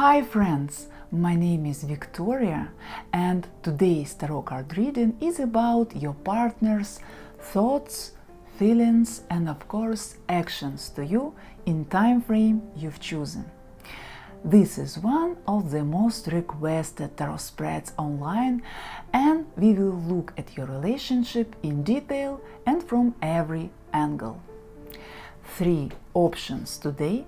Hi friends, my name is Victoria and today's tarot card reading is about your partner's thoughts, feelings and of course actions to you in time frame you've chosen. This is one of the most requested tarot spreads online and we will look at your relationship in detail and from every angle. 3 options today,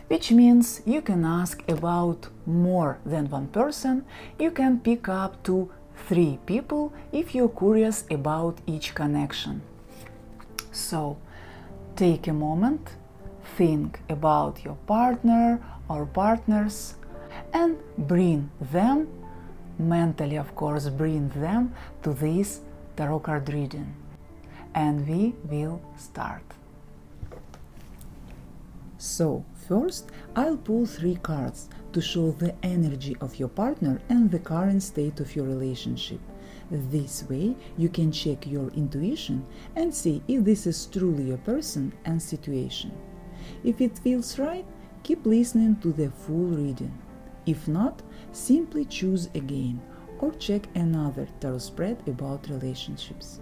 which means you can ask about more than one person. You can pick up to 3 people if you're curious about each connection. So take a moment, think about your partner or partners and bring them, mentally of course, bring them to this tarot card reading. And we will start. So, first, I'll pull 3 cards to show the energy of your partner and the current state of your relationship. This way, you can check your intuition and see if this is truly your person and situation. If it feels right, keep listening to the full reading. If not, simply choose again or check another tarot spread about relationships.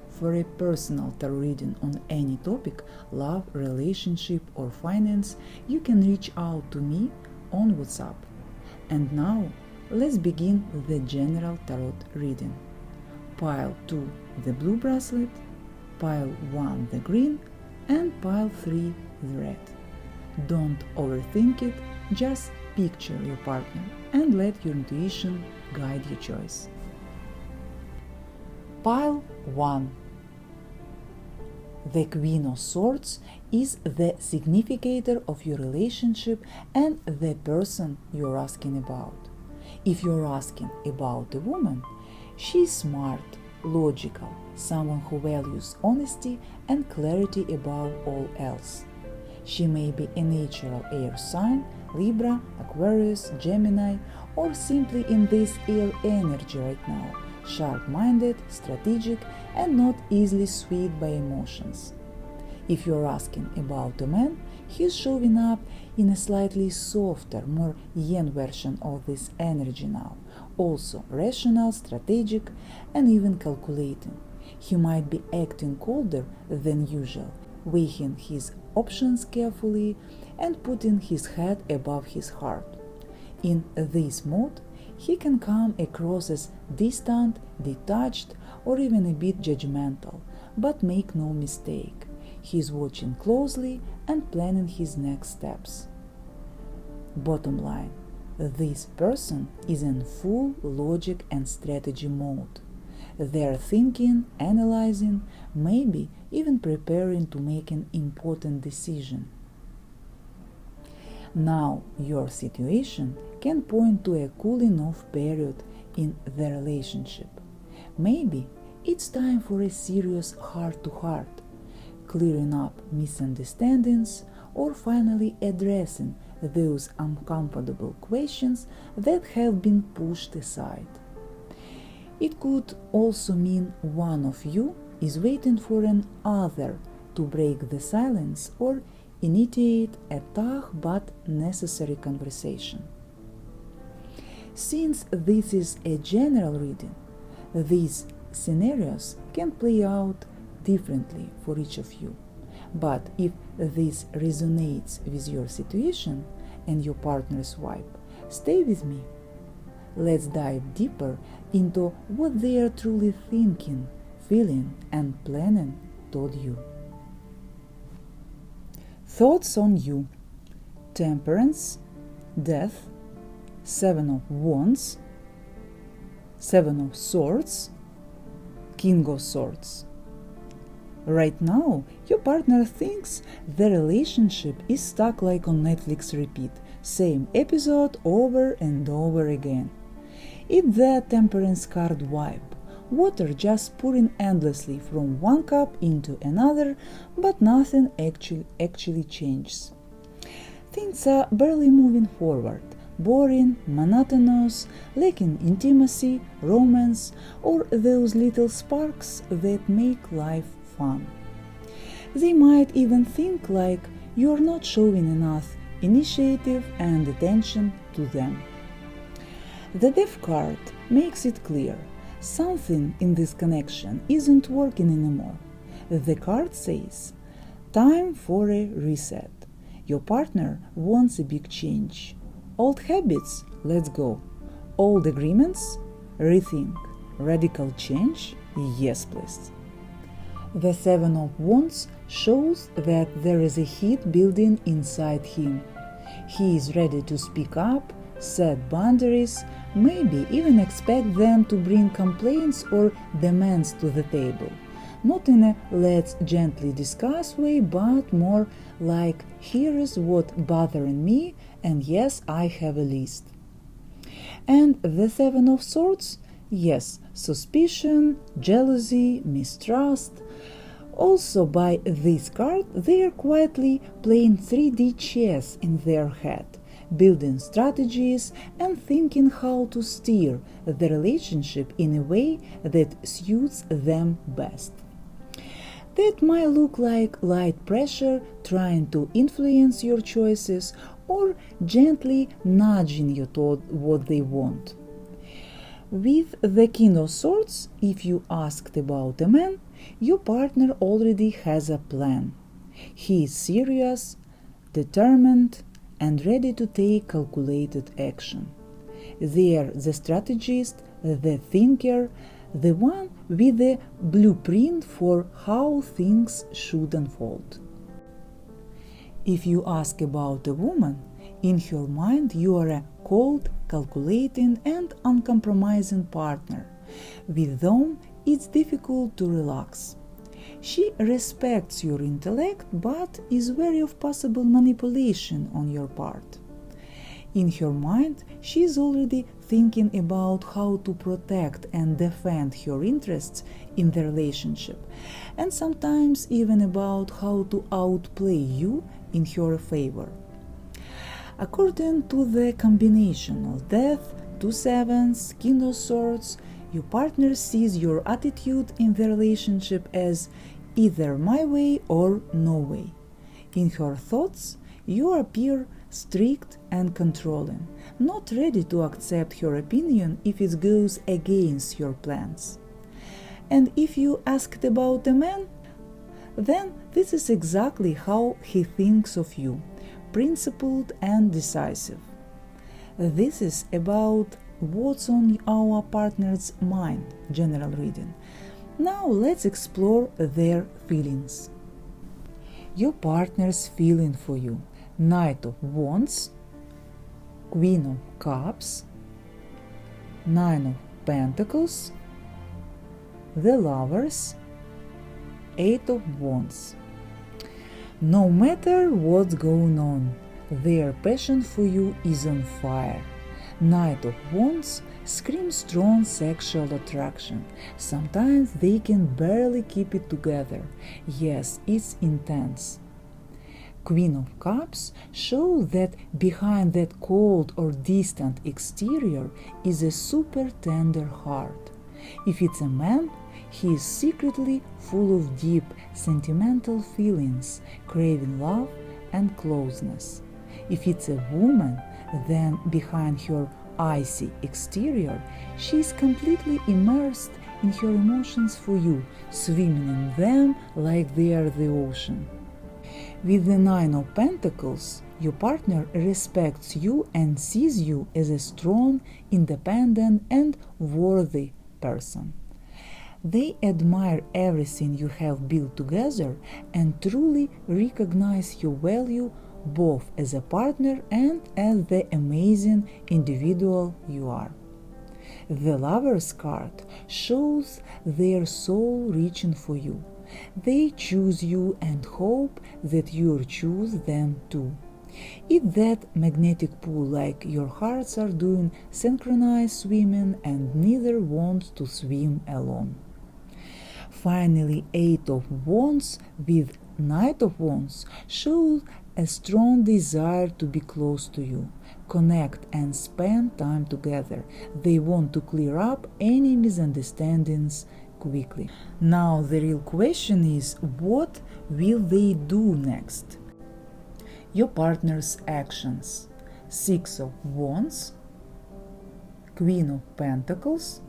For a personal tarot reading on any topic, love, relationship or finance, you can reach out to me on WhatsApp. And now, let's begin the general tarot reading. Pile 2 the blue bracelet, pile 1 the green, and pile 3 the red. Don't overthink it, just picture your partner and let your intuition guide your choice. Pile 1. The Queen of Swords is the significator of your relationship and the person you're asking about. If you're asking about a woman, she's smart, logical, someone who values honesty and clarity above all else. She may be a natural air sign, Libra, Aquarius, Gemini, or simply in this air energy right now, sharp-minded, strategic, and not easily swayed by emotions. If you're asking about a man, he's showing up in a slightly softer, more yin version of this energy now, also rational, strategic, and even calculating. He might be acting colder than usual, weighing his options carefully and putting his head above his heart. In this mode, he can come across as distant, detached, or even a bit judgmental, but make no mistake, he's watching closely and planning his next steps. Bottom line, this person is in full logic and strategy mode. They're thinking, analyzing, maybe even preparing to make an important decision. Now, your situation can point to a cooling off period in the relationship. Maybe it's time for a serious heart-to-heart, clearing up misunderstandings, or finally addressing those uncomfortable questions that have been pushed aside. It could also mean one of you is waiting for an other to break the silence or initiate a tough but necessary conversation. Since this is a general reading, these scenarios can play out differently for each of you. But if this resonates with your situation and your partner's vibe, stay with me. Let's dive deeper into what they are truly thinking, feeling, and planning toward you. Thoughts on you: Temperance, Death, 7 of Wands, 7 of Swords, King of Swords. Right now, your partner thinks the relationship is stuck like on Netflix repeat, same episode over and over again. It's the Temperance card vibe. Water just pouring endlessly from one cup into another, but nothing actually changes. Things are barely moving forward, boring, monotonous, lacking intimacy, romance, or those little sparks that make life fun. They might even think like you're not showing enough initiative and attention to them. The Death card makes it clear something in this connection isn't working anymore. The card says, time for a reset. Your partner wants a big change. Old habits, let's go. Old agreements, rethink. Radical change, yes please. The Seven of Wands shows that there is a heat building inside him. He is ready to speak up, set boundaries, maybe even expect them to bring complaints or demands to the table. Not in a let's gently discuss way, but more like here is what bothering me, and yes, I have a list. And the Seven of Swords, yes, suspicion, jealousy, mistrust. Also by this card, they are quietly playing 3D chess in their head, building strategies and thinking how to steer the relationship in a way that suits them best. That might look like light pressure trying to influence your choices or gently nudging you toward what they want. With the King of Swords, if you asked about a man, your partner already has a plan. He is serious, determined, and ready to take calculated action. They are the strategist, the thinker, the one with the blueprint for how things should unfold. If you ask about a woman, in her mind you are a cold, calculating, and uncompromising partner. With whom it's difficult to relax. She respects your intellect but is wary of possible manipulation on your part. In her mind, she is already thinking about how to protect and defend her interests in the relationship, and sometimes even about how to outplay you in her favor. According to the combination of Death, two sevens, King of Swords, your partner sees your attitude in the relationship as either my way or no way. In her thoughts, you appear strict and controlling, not ready to accept her opinion if it goes against your plans. And if you asked about a man, then this is exactly how he thinks of you, principled and decisive. This is about what's on our partner's mind, general reading. Now let's explore their feelings. Your partner's feeling for you: Knight of Wands, Queen of Cups, Nine of Pentacles, the Lovers, Eight of Wands. No matter what's going on, their passion for you is on fire. Knight of Wands screams strong sexual attraction. Sometimes they can barely keep it together. Yes, it's intense. Queen of Cups shows that behind that cold or distant exterior is a super tender heart. If it's a man, he is secretly full of deep, sentimental feelings, craving love and closeness. If it's a woman, then behind her icy exterior, she is completely immersed in her emotions for you, swimming in them like they are the ocean. With the Nine of Pentacles, your partner respects you and sees you as a strong, independent, and worthy person. They admire everything you have built together and truly recognize your value both as a partner and as the amazing individual you are. The Lover's card shows their soul reaching for you. They choose you and hope that you choose them too. It's that magnetic pull, like your hearts are doing synchronized swimming and neither wants to swim alone. Finally, Eight of Wands with Knight of Wands shows a strong desire to be close to you, connect and spend time together. They want to clear up any misunderstandings quickly. Now the real question is, what will they do next? your partner's actions. Six of Wands, Queen of Pentacles,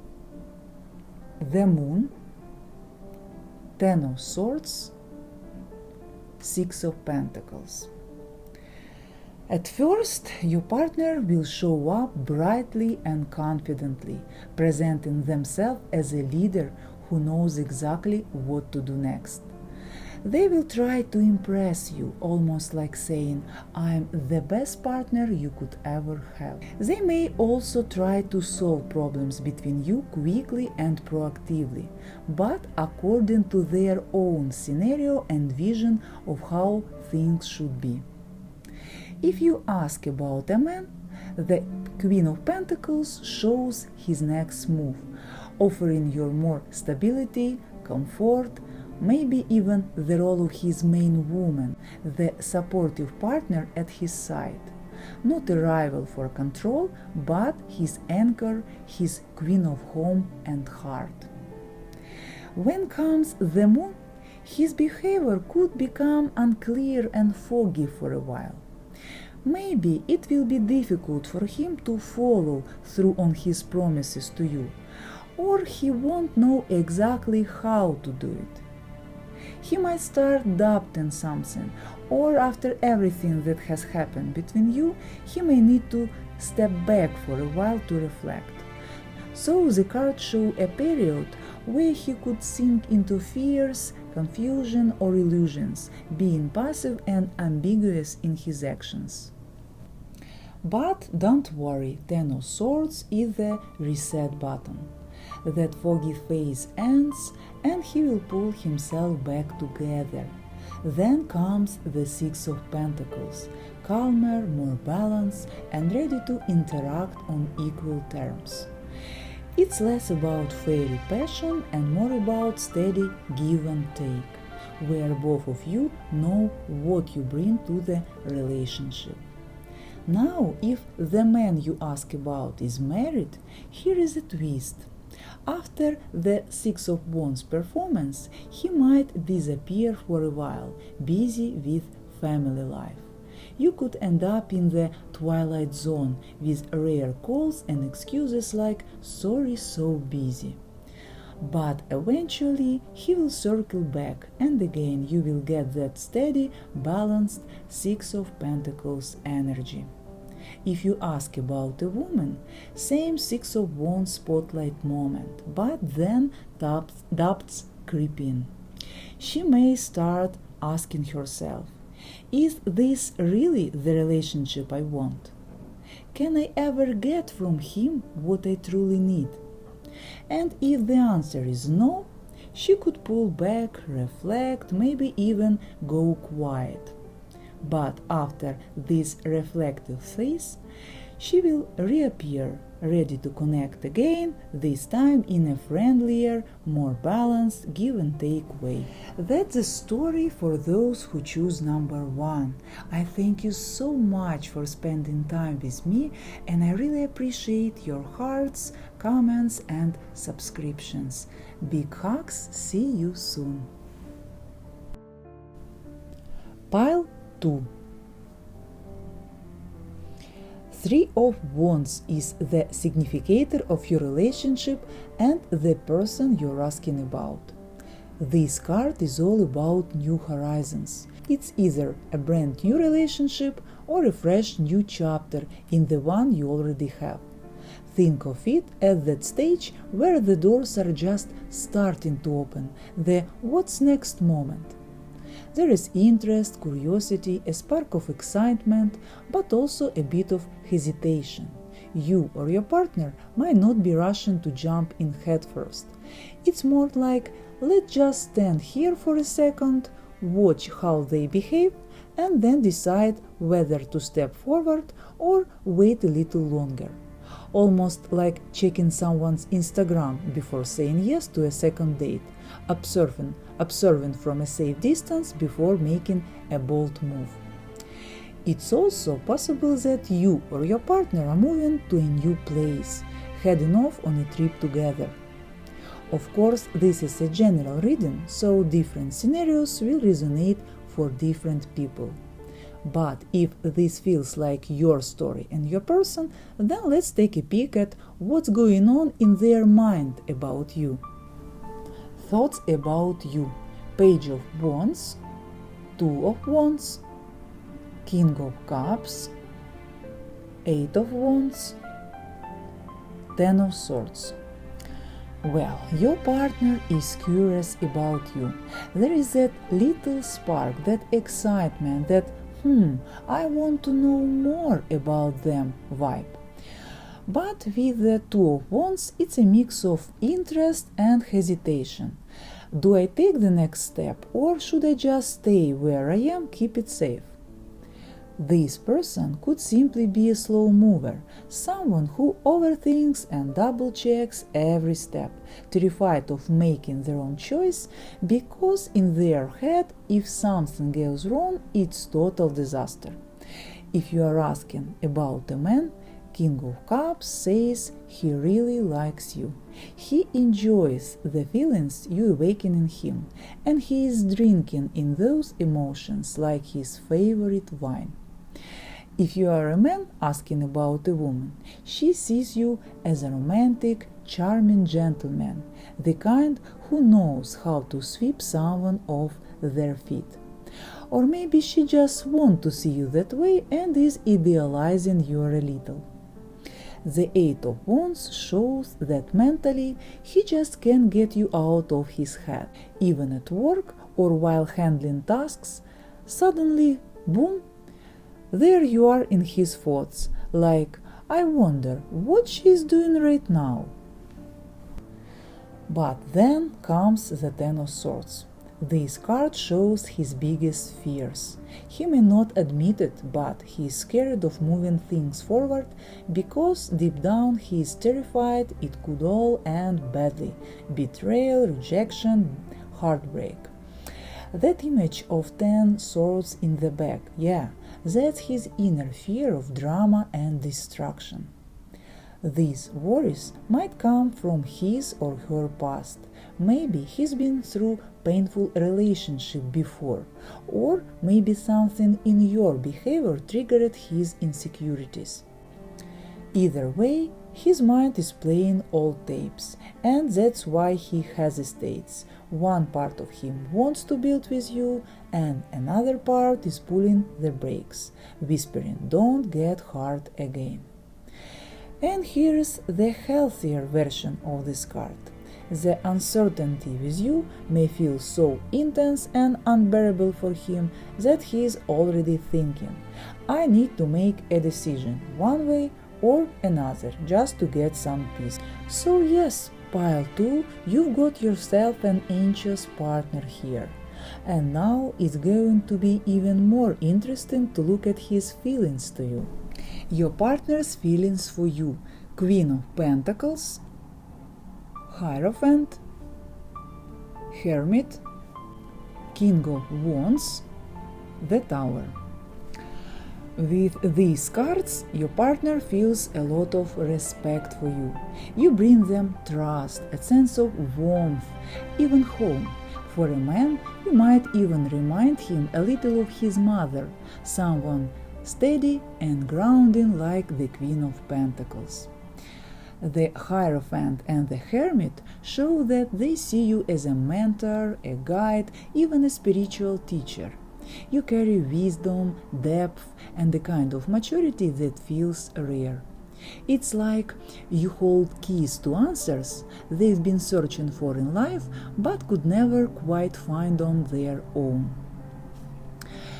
the Moon, Ten of Swords, Six of Pentacles. At first, your partner will show up brightly and confidently, presenting themselves as a leader who knows exactly what to do next. They will try to impress you, almost like saying, "I'm the best partner you could ever have." They may also try to solve problems between you quickly and proactively, but according to their own scenario and vision of how things should be. If you ask about a man, the Queen of Pentacles shows his next move, offering you more stability, comfort, maybe even the role of his main woman, the supportive partner at his side. Not a rival for control, but his anchor, his queen of home and heart. When comes the Moon, his behavior could become unclear and foggy for a while. Maybe it will be difficult for him to follow through on his promises to you, or he won't know exactly how to do it. He might start doubting something, or after everything that has happened between you, he may need to step back for a while to reflect. So the cards show a period where he could sink into fears, confusion, or illusions, being passive and ambiguous in his actions. But don't worry, Ten of Swords is the reset button. That foggy phase ends and he will pull himself back together. Then comes the Six of Pentacles, calmer, more balanced, and ready to interact on equal terms. It's less about fairy passion and more about steady give and take, where both of you know what you bring to the relationship. Now, if the man you ask about is married, here is a twist. After the Six of Wands performance, he might disappear for a while, busy with family life. You could end up in the twilight zone with rare calls and excuses like "sorry, so busy." But eventually he will circle back, and again you will get that steady, balanced Six of Pentacles energy. If you ask about a woman, same Six of Wands spotlight moment, but then doubts creep in. She may start asking herself, is this really the relationship I want? Can I ever get from him what I truly need? And if the answer is no, she could pull back, reflect, maybe even go quiet. But after this reflective phase, she will reappear, ready to connect again, this time in a friendlier, more balanced, give and take way. That's the story for those who choose number one. I thank you so much for spending time with me, and I really appreciate your hearts, comments, and subscriptions. Big hugs, see you soon. Pile 2. Three of Wands is the significator of your relationship and the person you're asking about. This card is all about new horizons. It's either a brand new relationship or a fresh new chapter in the one you already have. Think of it at that stage where the doors are just starting to open, the what's next moment. There is interest, curiosity, a spark of excitement, but also a bit of hesitation. You or your partner might not be rushing to jump in headfirst. It's more like, let's just stand here for a second, watch how they behave, and then decide whether to step forward or wait a little longer. Almost like checking someone's Instagram before saying yes to a second date, observing from a safe distance before making a bold move. It's also possible that you or your partner are moving to a new place, heading off on a trip together. Of course, this is a general reading, so different scenarios will resonate for different people. But if this feels like your story and your person, then let's take a peek at what's going on in their mind about you. Thoughts about you. Page of Wands, Two of Wands, King of Cups, Eight of Wands, Ten of Swords. Well, your partner is curious about you. There is that little spark, that excitement, that I want to know more about them vibe. But with the Two of Wands, it's a mix of interest and hesitation. Do I take the next step, or should I just stay where I am, keep it safe? This person could simply be a slow mover, someone who overthinks and double checks every step, terrified of making their own choice, because in their head, if something goes wrong, it's total disaster. If you are asking about a man, King of Cups says he really likes you. He enjoys the feelings you awaken in him, and he is drinking in those emotions like his favorite wine. If you are a man asking about a woman, she sees you as a romantic, charming gentleman, the kind who knows how to sweep someone off their feet. Or maybe she just wants to see you that way and is idealizing you a little. The Eight of Wands shows that mentally he just can't get you out of his head. Even at work or while handling tasks, suddenly, boom, there you are in his thoughts, like, I wonder what she's doing right now. But then comes the Ten of Swords. This card shows his biggest fears. He may not admit it, but he is scared of moving things forward because deep down he is terrified it could all end badly. Betrayal, rejection, heartbreak. That image of 10 swords in the back, yeah, that's his inner fear of drama and destruction. These worries might come from his or her past. Maybe he's been through painful relationship before, or maybe something in your behavior triggered his insecurities. Either way, his mind is playing old tapes, and that's why he hesitates. One part of him wants to build with you, and another part is pulling the brakes, whispering, "Don't get hurt again." And here's the healthier version of this card. The uncertainty with you may feel so intense and unbearable for him that he is already thinking, I need to make a decision one way or another just to get some peace. So yes, pile 2, you've got yourself an anxious partner here. And now it's going to be even more interesting to look at his feelings to you. Your partner's feelings for you. Queen of Pentacles, Hierophant, Hermit, King of Wands, the Tower. With these cards, your partner feels a lot of respect for you. You bring them trust, a sense of warmth, even home. For a man, you might even remind him a little of his mother, someone steady and grounding like the Queen of Pentacles. The Hierophant and the Hermit show that they see you as a mentor, a guide, even a spiritual teacher. You carry wisdom, depth, and a kind of maturity that feels rare. It's like you hold keys to answers they've been searching for in life but could never quite find on their own.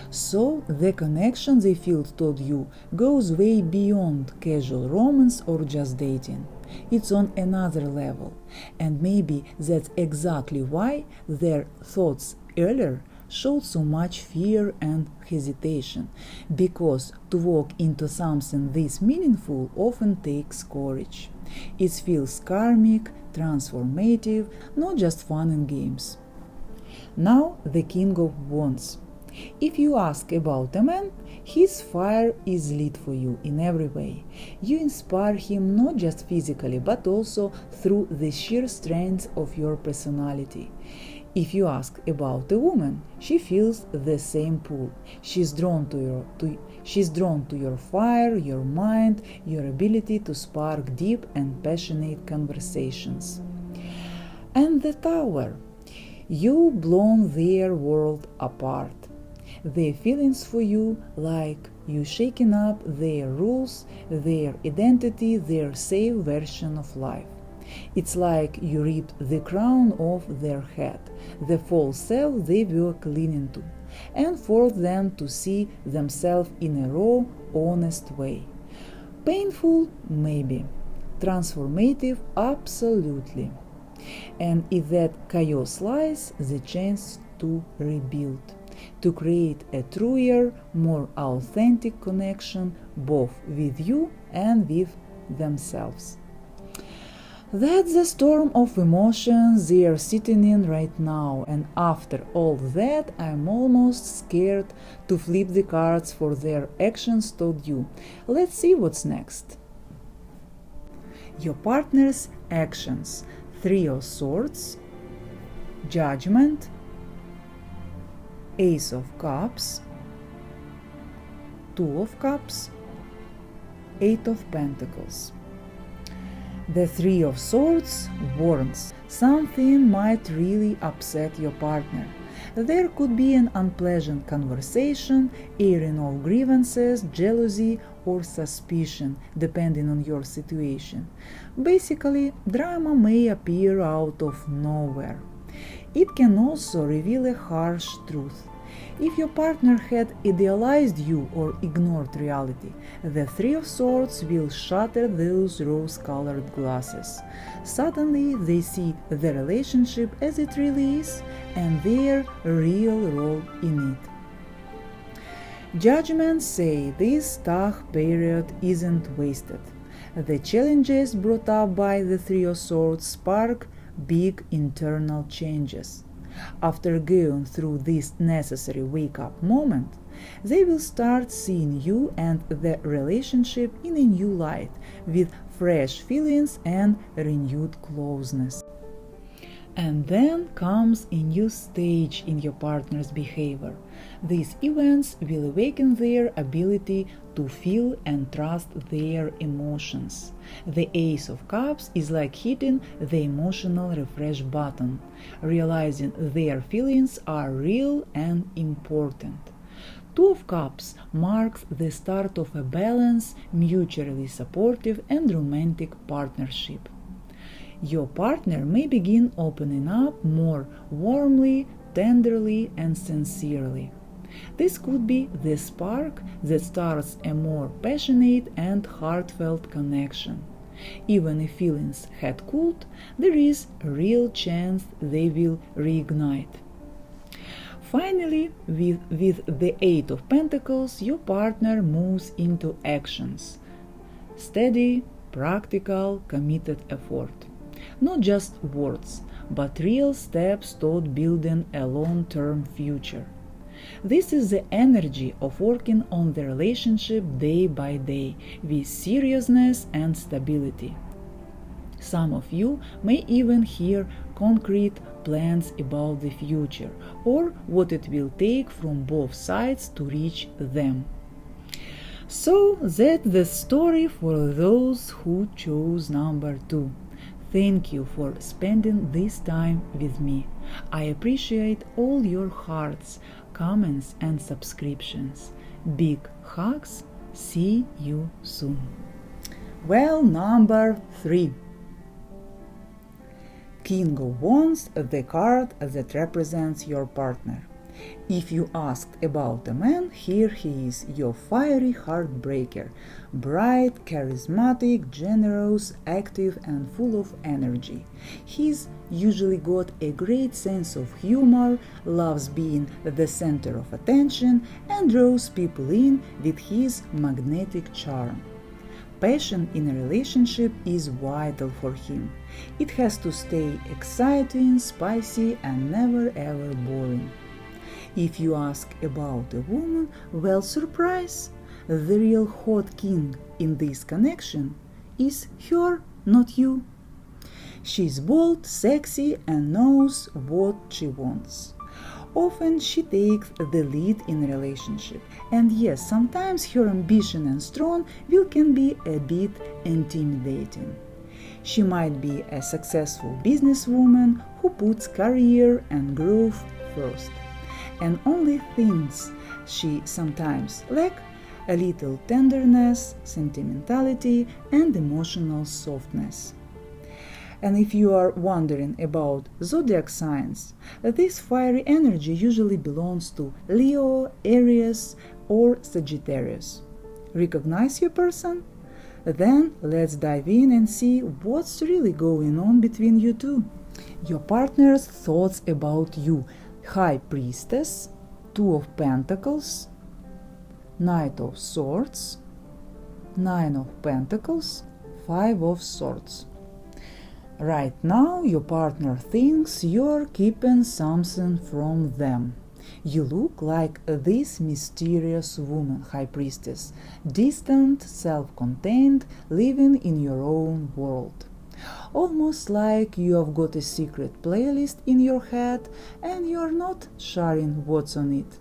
So the connection they feel toward you goes way beyond casual romance or just dating. It's on another level, and maybe that's exactly why their thoughts earlier showed so much fear and hesitation, because to walk into something this meaningful often takes courage. It feels karmic, transformative, not just fun and games. Now the King of Wands. If you ask about a man, his fire is lit for you in every way. You inspire him not just physically, but also through the sheer strength of your personality. If you ask about a woman, she feels the same pull. She's drawn to your fire, your mind, your ability to spark deep and passionate conversations. And the Tower. You blown their world apart. Their feelings for you like you shaking up their rules, their identity, their safe version of life. It's like you ripped the crown off their head, the false self they were clinging to, and forced them to see themselves in a raw, honest way. Painful, maybe. Transformative, absolutely. And in that chaos lies the chance to rebuild, to create a truer, more authentic connection both with you and with themselves. That's the storm of emotions they are sitting in right now, and after all that, I'm almost scared to flip the cards for their actions toward you. Let's see what's next. Your partner's actions. 3 of Swords, Judgment, Ace of Cups, 2 of Cups, 8 of Pentacles. The 3 of Swords warns something might really upset your partner. There could be an unpleasant conversation, airing of grievances, jealousy, or suspicion, depending on your situation. Basically, drama may appear out of nowhere. It can also reveal a harsh truth. If your partner had idealized you or ignored reality, the 3 of Swords will shatter those rose-colored glasses. Suddenly, they see the relationship as it really is and their real role in it. Judgments say this tough period isn't wasted. The challenges brought up by the 3 of Swords spark big internal changes. After going through this necessary wake-up moment, they will start seeing you and the relationship in a new light, with fresh feelings and renewed closeness. And then comes a new stage in your partner's behavior. These events will awaken their ability to feel and trust their emotions. The Ace of Cups is like hitting the emotional refresh button, realizing their feelings are real and important. 2 of Cups marks the start of a balanced, mutually supportive and romantic partnership. Your partner may begin opening up more warmly, tenderly, and sincerely. This could be the spark that starts a more passionate and heartfelt connection. Even if feelings had cooled, there is a real chance they will reignite. Finally, with the 8 of Pentacles, your partner moves into actions. Steady, practical, committed effort. Not just words, but real steps toward building a long-term future. This is the energy of working on the relationship day by day with seriousness and stability. Some of you may even hear concrete plans about the future or what it will take from both sides to reach them. So that's the story for those who chose number 2. Thank you for spending this time with me. I appreciate all your hearts, comments, and subscriptions. Big hugs. See you soon. Well, number 3. King of Wands, the card that represents your partner. If you asked about a man, here he is, your fiery heartbreaker. Bright, charismatic, generous, active, and full of energy. He's usually got a great sense of humor, loves being the center of attention, and draws people in with his magnetic charm. Passion in a relationship is vital for him. It has to stay exciting, spicy, and never ever boring. If you ask about a woman, well, surprise! The real hot king in this connection is her, not you. She's bold, sexy, and knows what she wants. Often she takes the lead in a relationship, and yes, sometimes her ambition and strong will can be a bit intimidating. She might be a successful businesswoman who puts career and growth first, and only things she sometimes lacks a little tenderness, sentimentality, and emotional softness. And if you are wondering about zodiac signs, this fiery energy usually belongs to Leo, Aries, or Sagittarius. Recognize your person? Then let's dive in and see what's really going on between you two. Your partner's thoughts about you: High Priestess, Two of Pentacles, Knight of Swords, Nine of Pentacles, Five of Swords. Right now, your partner thinks you're keeping something from them. You look like this mysterious woman, High Priestess, distant, self-contained, living in your own world. Almost like you have got a secret playlist in your head and you're not sharing what's on it.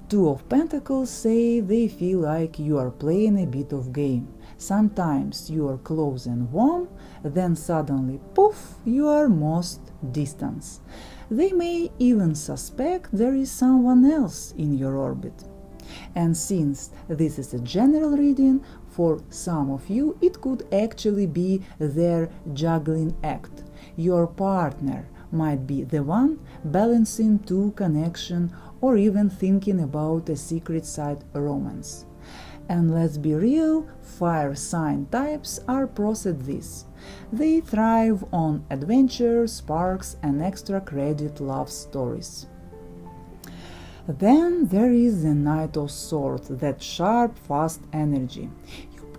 Two of Pentacles say they feel like you are playing a bit of game. Sometimes you are close and warm, then suddenly, poof, you are most distant. They may even suspect there is someone else in your orbit. And since this is a general reading, for some of you it could actually be their juggling act. Your partner might be the one balancing two connections or even thinking about a secret side romance. And let's be real, fire sign types are pros at this. They thrive on adventure, sparks, and extra credit love stories. Then there is the Knight of Swords, that sharp, fast energy.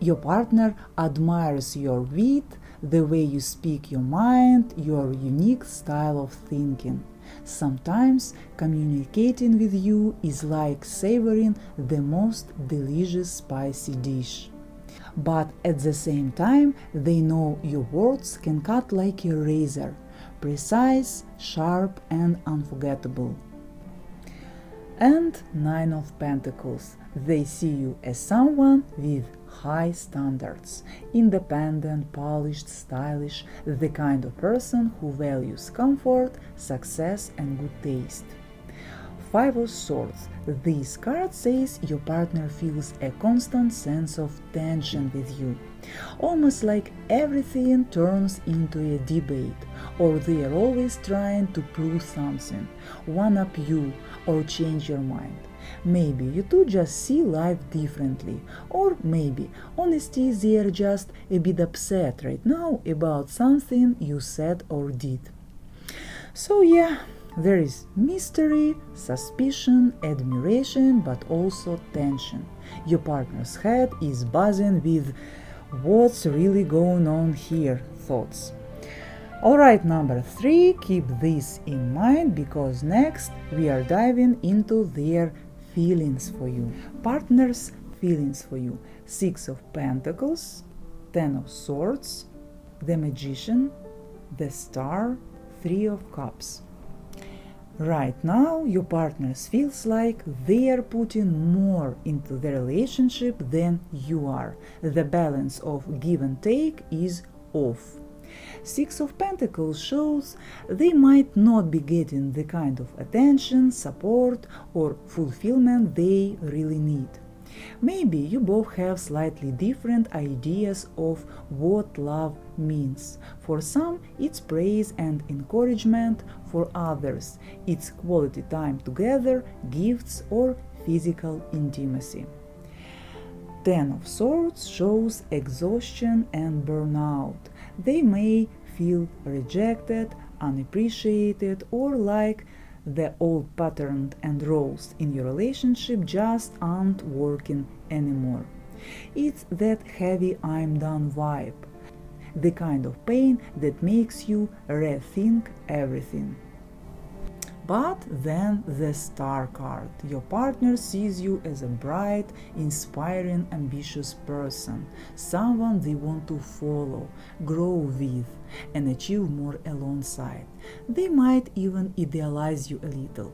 Your partner admires your wit, the way you speak your mind, your unique style of thinking. Sometimes communicating with you is like savoring the most delicious spicy dish. But at the same time, they know your words can cut like a razor, precise, sharp, and unforgettable. And Nine of Pentacles. They see you as someone with high standards, independent, polished, stylish, the kind of person who values comfort, success, and good taste. Five of Swords. This card says your partner feels a constant sense of tension with you, almost like everything turns into a debate, or they are always trying to prove something, one up you, or change your mind. Maybe you two just see life differently, or maybe honestly they are just a bit upset right now about something you said or did. So yeah, there is mystery, suspicion, admiration, but also tension. Your partner's head is buzzing with what's really going on here thoughts. Alright, number 3, keep this in mind because next we are diving into their feelings for you. Partner's feelings for you. 6 of Pentacles, 10 of Swords, the Magician, the Star, 3 of Cups. Right now, your partner feels like they are putting more into the relationship than you are. The balance of give and take is off. 6 of Pentacles shows they might not be getting the kind of attention, support, or fulfillment they really need. Maybe you both have slightly different ideas of what love means. For some, it's praise and encouragement. For others, it's quality time together, gifts, or physical intimacy. 10 of Swords shows exhaustion and burnout. They may feel rejected, unappreciated, or like the old pattern and roles in your relationship just aren't working anymore. It's that heavy I'm done vibe, the kind of pain that makes you rethink everything. But then the Star card. Your partner sees you as a bright, inspiring, ambitious person, someone they want to follow, grow with, and achieve more alongside. They might even idealize you a little.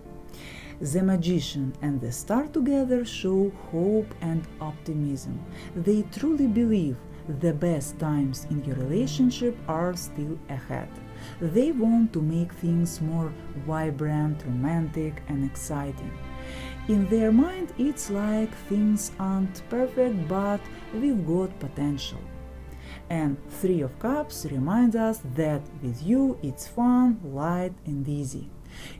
The Magician and the Star together show hope and optimism. They truly believe the best times in your relationship are still ahead. They want to make things more vibrant, romantic, and exciting. In their mind, it's like things aren't perfect, but we've got potential. And Three of Cups reminds us that with you it's fun, light, and easy.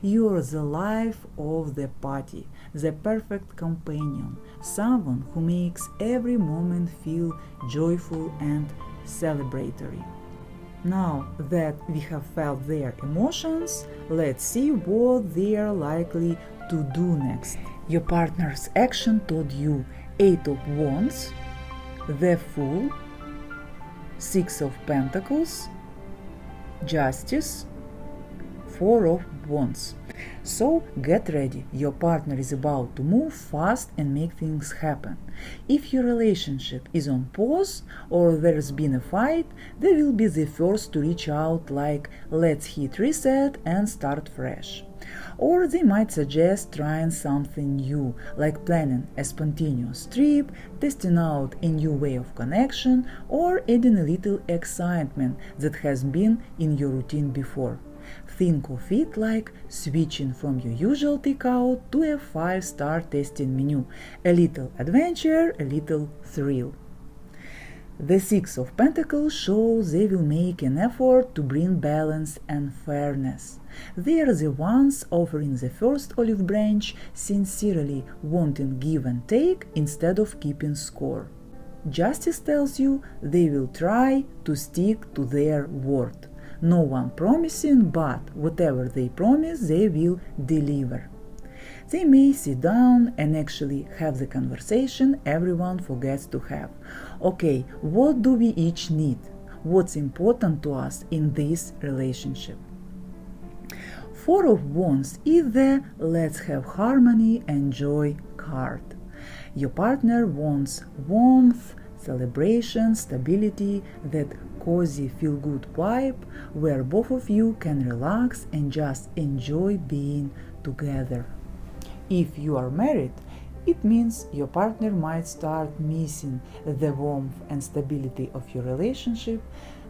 You're the life of the party, the perfect companion, someone who makes every moment feel joyful and celebratory. Now that we have felt their emotions, let's see what they are likely to do next. Your partner's action toward you: Eight of Wands, the Fool, Six of Pentacles, Justice, Four of Wands. So get ready, your partner is about to move fast and make things happen. If your relationship is on pause or there's been a fight, they will be the first to reach out like, let's hit reset and start fresh. Or they might suggest trying something new, like planning a spontaneous trip, testing out a new way of connection, or adding a little excitement that has been in your routine before. Think of it like switching from your usual takeout to a 5-star tasting menu. A little adventure, a little thrill. The Six of Pentacles shows they will make an effort to bring balance and fairness. They are the ones offering the first olive branch, sincerely wanting give and take instead of keeping score. Justice tells you they will try to stick to their word. No one promising, but whatever they promise, they will deliver. They may sit down and actually have the conversation everyone forgets to have. Okay, what do we each need? What's important to us in this relationship? Four of Wands is the let's have harmony and joy card. Your partner wants warmth, celebration, stability, that cozy feel-good vibe where both of you can relax and just enjoy being together. If you are married, it means your partner might start missing the warmth and stability of your relationship.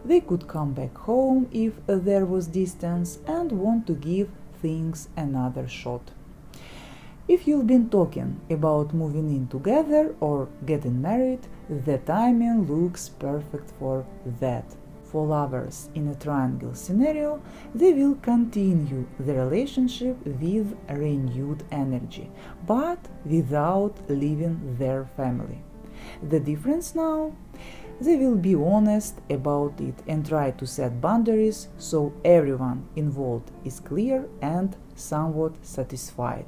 They could come back home if there was distance and want to give things another shot. If you've been talking about moving in together or getting married, the timing looks perfect for that. For lovers in a triangle scenario, they will continue the relationship with renewed energy, but without leaving their family. The difference now? They will be honest about it and try to set boundaries so everyone involved is clear and somewhat satisfied.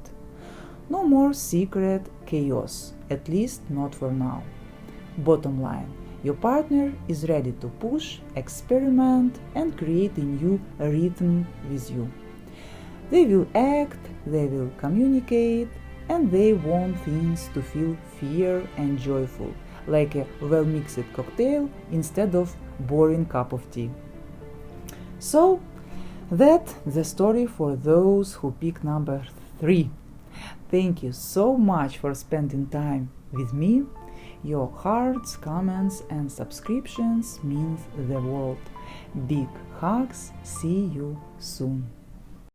No more secret chaos, at least not for now. Bottom line, your partner is ready to push, experiment, and create a new rhythm with you. They will act, they will communicate, and they want things to feel fair and joyful, like a well-mixed cocktail instead of boring cup of tea. So, that's the story for those who pick number 3. Thank you so much for spending time with me. Your hearts, comments, and subscriptions mean the world. Big hugs. See you soon.